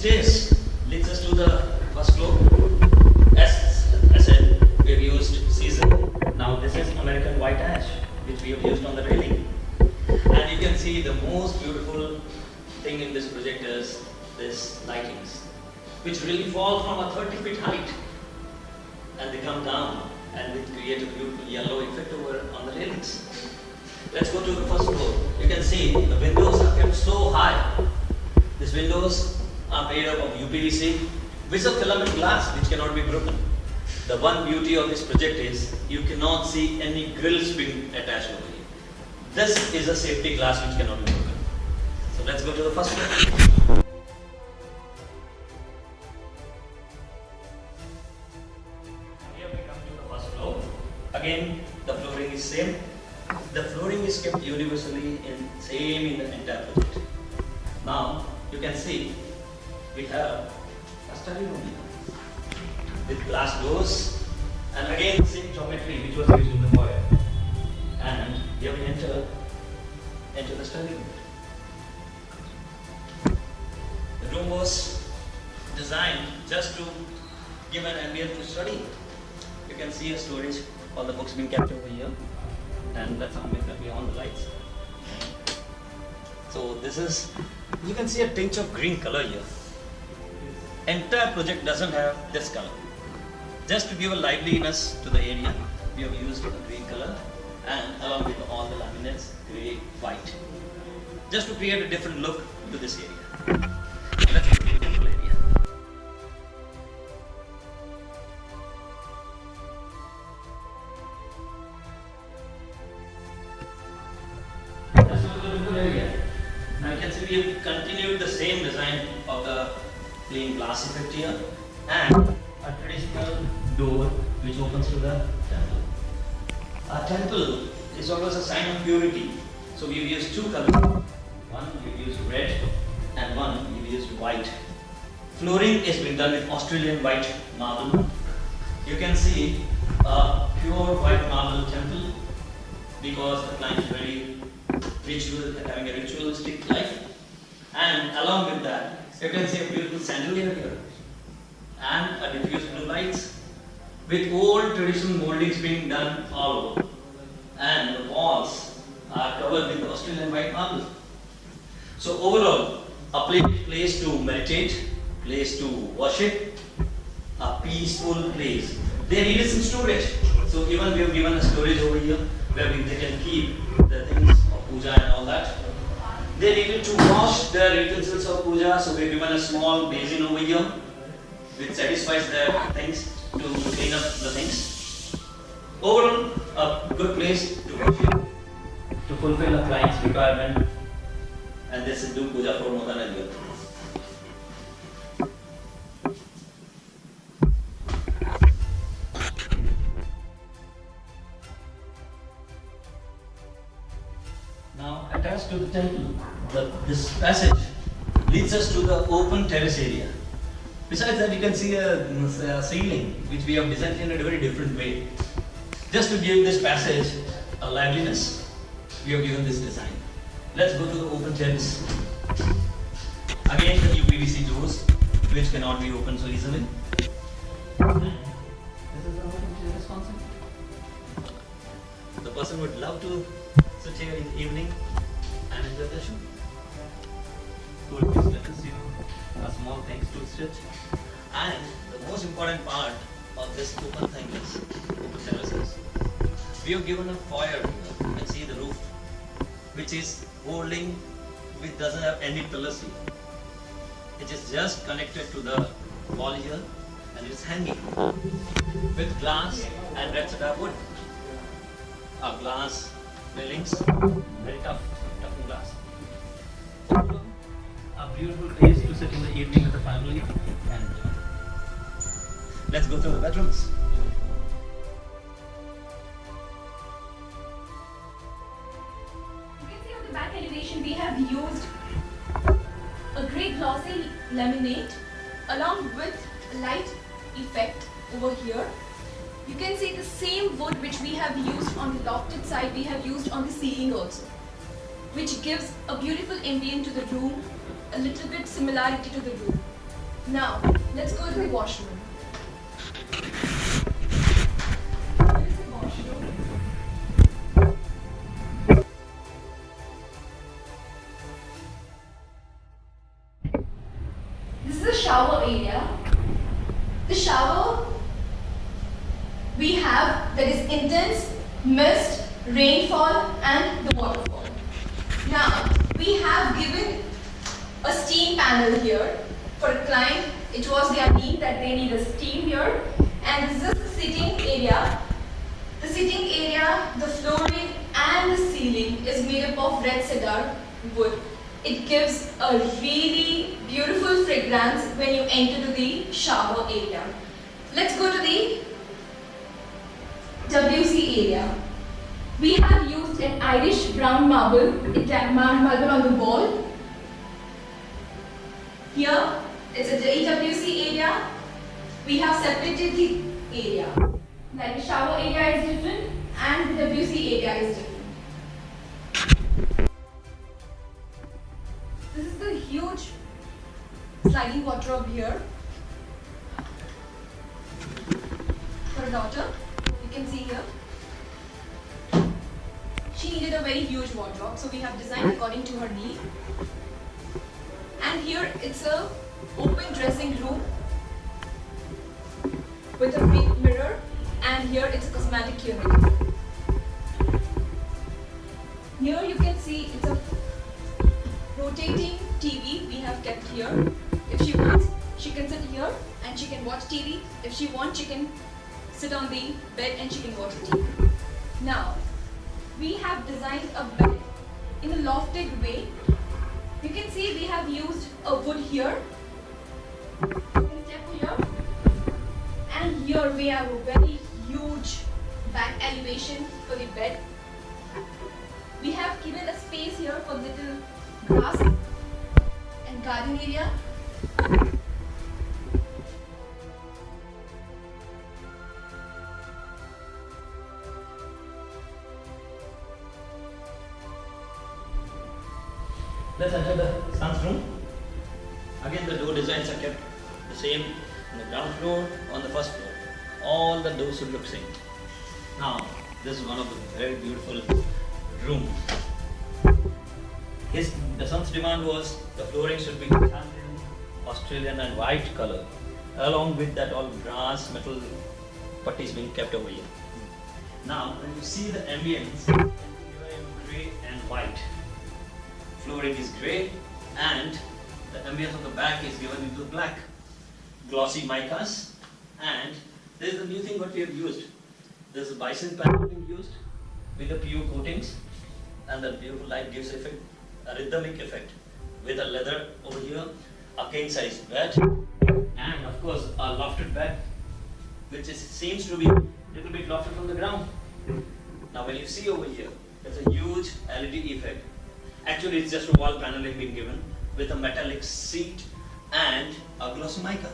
stairs leads us to the first floor. As I said, we have used cedar. Now this is American white ash, which we have used on the railing. And you can see the most beautiful thing in this project is this lightings, which really fall from a 30 feet height and they come down and they create a beautiful yellow effect over on the railings. Let's go to the first floor. You can see the windows are kept so high. These windows are made up of UPVC, which is a filament glass which cannot be broken. The one beauty of this project is you cannot see any grill spring attached over here. This is a safety glass which cannot be broken. So let's go to the first floor. Here we come to the first floor. Again, the flooring is same. The flooring is kept universally same in the entire project. Now you can see we have a study room here with glass doors and again same geometry which was used in the foyer. And here we enter the study room. The room was designed just to give an ambient to study. You can see a storage, all the books being kept over here, and that's how we on the lights. So this is, you can see a tinge of green color here. Entire project doesn't have this color. Just to give a liveliness to the area, we have used a green color and along with all the laminates, grey, white. Just to create a different look to this area. Let's go to the temple area. Let's go to the temple area. Now you can see we have continued the same design of the plain glass effect here and a traditional door which opens to the temple. A temple is always a sign of purity. So we've used two colors. One we've used red and one we've used white. Flooring is being done with Australian white marble. You can see a pure white marble temple because the client is very having a ritualistic life. And along with that, you can see a beautiful chandelier here and a diffused blue lights with old traditional moldings being done all over. And the walls are covered with Australian white marble. So overall, a place to meditate, place to worship, a peaceful place. They needed some storage. So even we have given a storage over here where they can keep the things of puja and all that. They needed to wash their utensils of puja, so we have given a small basin over here which satisfies their things to clean up the things. Overall, a good place to worship, to fulfill a client's requirement, and this is do puja for more than a year. Now, attached to the temple, this passage leads us to the open terrace area. Besides that, you can see a ceiling which we have designed in a very different way. Just to give this passage a liveliness, we have given this design. Let's go to the open terrace. Again, the UPVC doors which cannot be opened so easily. This is the open terrace concept. The person would love to sit here in the evening and enjoy the show. Cool, please let us see a small things to sit. And the most important part of this open thing is open terraces. We have given a foyer here. You can see the roof, which is holding, which doesn't have any pillars here. It is just connected to the wall here and it's hanging with glass and red cedar wood. A glass railings, very tough glass. A beautiful place to sit in the evening with the family and let's go to the bedrooms. You can see on the back elevation we have used a grey glossy laminate along with light effect over here. You can see the same wood which we have used on the lofted side, we have used on the ceiling also, which gives a beautiful ambient to the room, a little bit similarity to the room. Now, let's go to the washroom. This is the washroom. This is the shower area. The shower we have that is intense mist, rainfall and the waterfall. Now, we have given a steam panel here. For a client, it was their need that they need a steam here. And this is the sitting area. The sitting area, the flooring and the ceiling is made up of red cedar wood. It gives a really beautiful fragrance when you enter to the shower area. Let's go to the WC area. We have used an Irish brown marble on the wall. Here, it's a WC area. We have separated the area. Like the shower area is different and the WC area is different. This is the huge sliding wardrobe here for a daughter. You can see here. She needed a very huge wardrobe, so we have designed according to her need. And here it's a open dressing room with a big mirror, and here it's a cosmetic unit. Here you can see it's a rotating TV we have kept here. If she wants, she can sit here and she can watch TV. If she wants, she can sit on the bed and she can watch the TV. Now, we have designed a bed in a lofted way. You can see we have used a wood here. You can step here. And here we have a very huge back elevation for the bed. We have given a space here for little grass and garden area. Let's enter the son's room. Again, the door designs are kept the same on the ground floor, on the first floor. All the doors should look same. Now, this is one of the very beautiful rooms. The son's demand was the flooring should be Italian, Australian and white color. Along with that, all brass, metal putties being kept over here. Now, when you see the ambience, you are in grey and white. Flooring is grey and the ambience of the back is given into black. Glossy micas, and this is the new thing what we have used. This is bison panel being used with the PU coatings, and the beautiful light gives a rhythmic effect with a leather over here, a king size bed, and of course a lofted bed which seems to be a little bit lofted from the ground. Now when you see over here, there's a huge LED effect. Actually, it's just a wall paneling being given with a metallic seat and a glossy mica.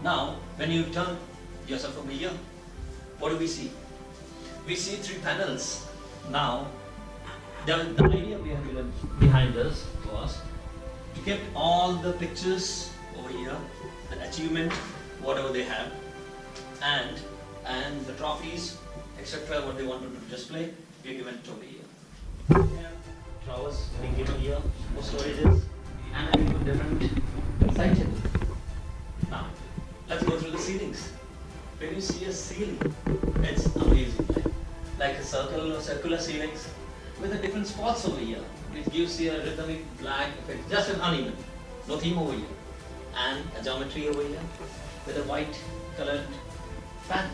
Now, when you turn yourself over here, what do we see? We see 3 panels. Now, the idea we have given behind this was to keep all the pictures over here, the achievement, whatever they have, and the trophies, etc. what they wanted to display, we have given it over here. Drawers being given here for storages and different sections. Now, let's go through the ceilings. When you see a ceiling, it's amazing. Like a circle or circular ceilings with the different spots over here, which gives you a rhythmic black effect, just an uneven, no theme over here, and a geometry over here with a white colored fan.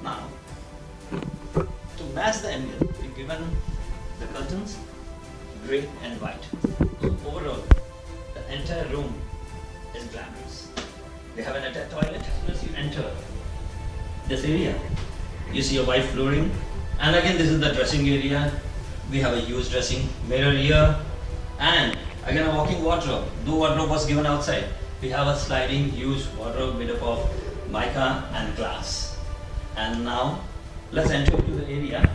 Now, to match the ambience, we've given the curtains grey and white. So overall, the entire room is glamorous. They have an attached toilet. As you enter this area, you see a white flooring, and again this is the dressing area. We have a huge dressing mirror here, and again a walking wardrobe. Though wardrobe was given outside, we have a sliding huge wardrobe made up of mica and glass. And now let's enter into the area.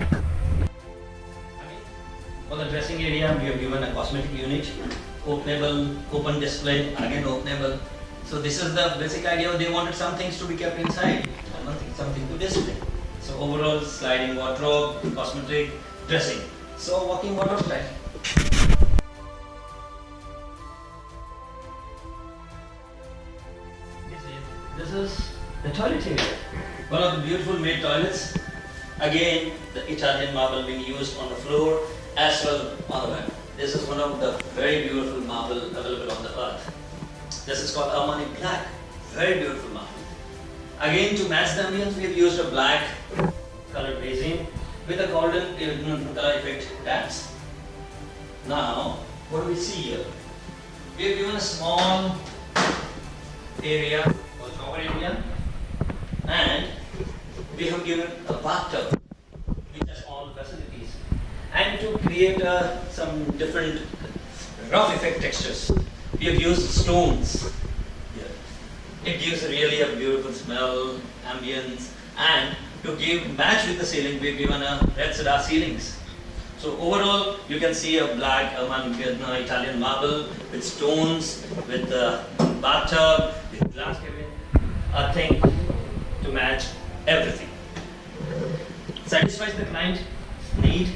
For the dressing area, we have given a cosmetic unit, openable, open display, again openable. So this is the basic idea. They wanted some things to be kept inside and something to display. So overall, sliding wardrobe, cosmetic, dressing. So walking wardrobe style. This is the toilet area. One of the beautiful made toilets. Again, the Italian marble being used on the floor as well on the wall. This is one of the very beautiful marble available on the earth. This is called Armani Black. Very beautiful marble. Again, to match the ambience, we have used a black colored basin with a golden color effect taps. Now, what do we see here? We have given a small area or shower area, and we have given a bathtub which has all facilities. And to create some different rough effect textures, we have used stones here. It gives really a beautiful smell, ambience, and to match with the ceiling, we've given a red cedar ceilings. So overall, you can see a black Italian marble with stones, with the bathtub, with glass cabin, a thing to match everything. Satisfies the client need.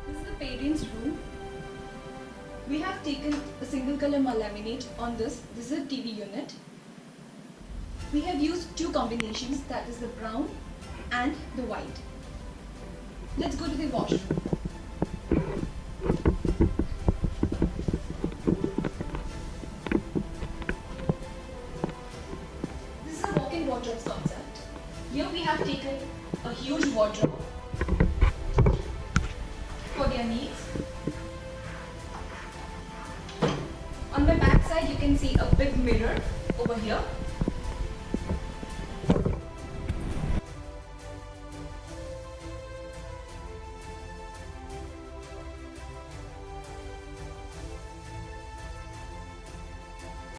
This is the parents' room. We have taken a single color laminate on this. This is a TV unit. We have used two combinations, that is the brown and the white. Let's go to the washroom. This is a walk-in wardrobe concept. Here we have taken a huge wardrobe for their needs. On my back side, you can see a big mirror over here.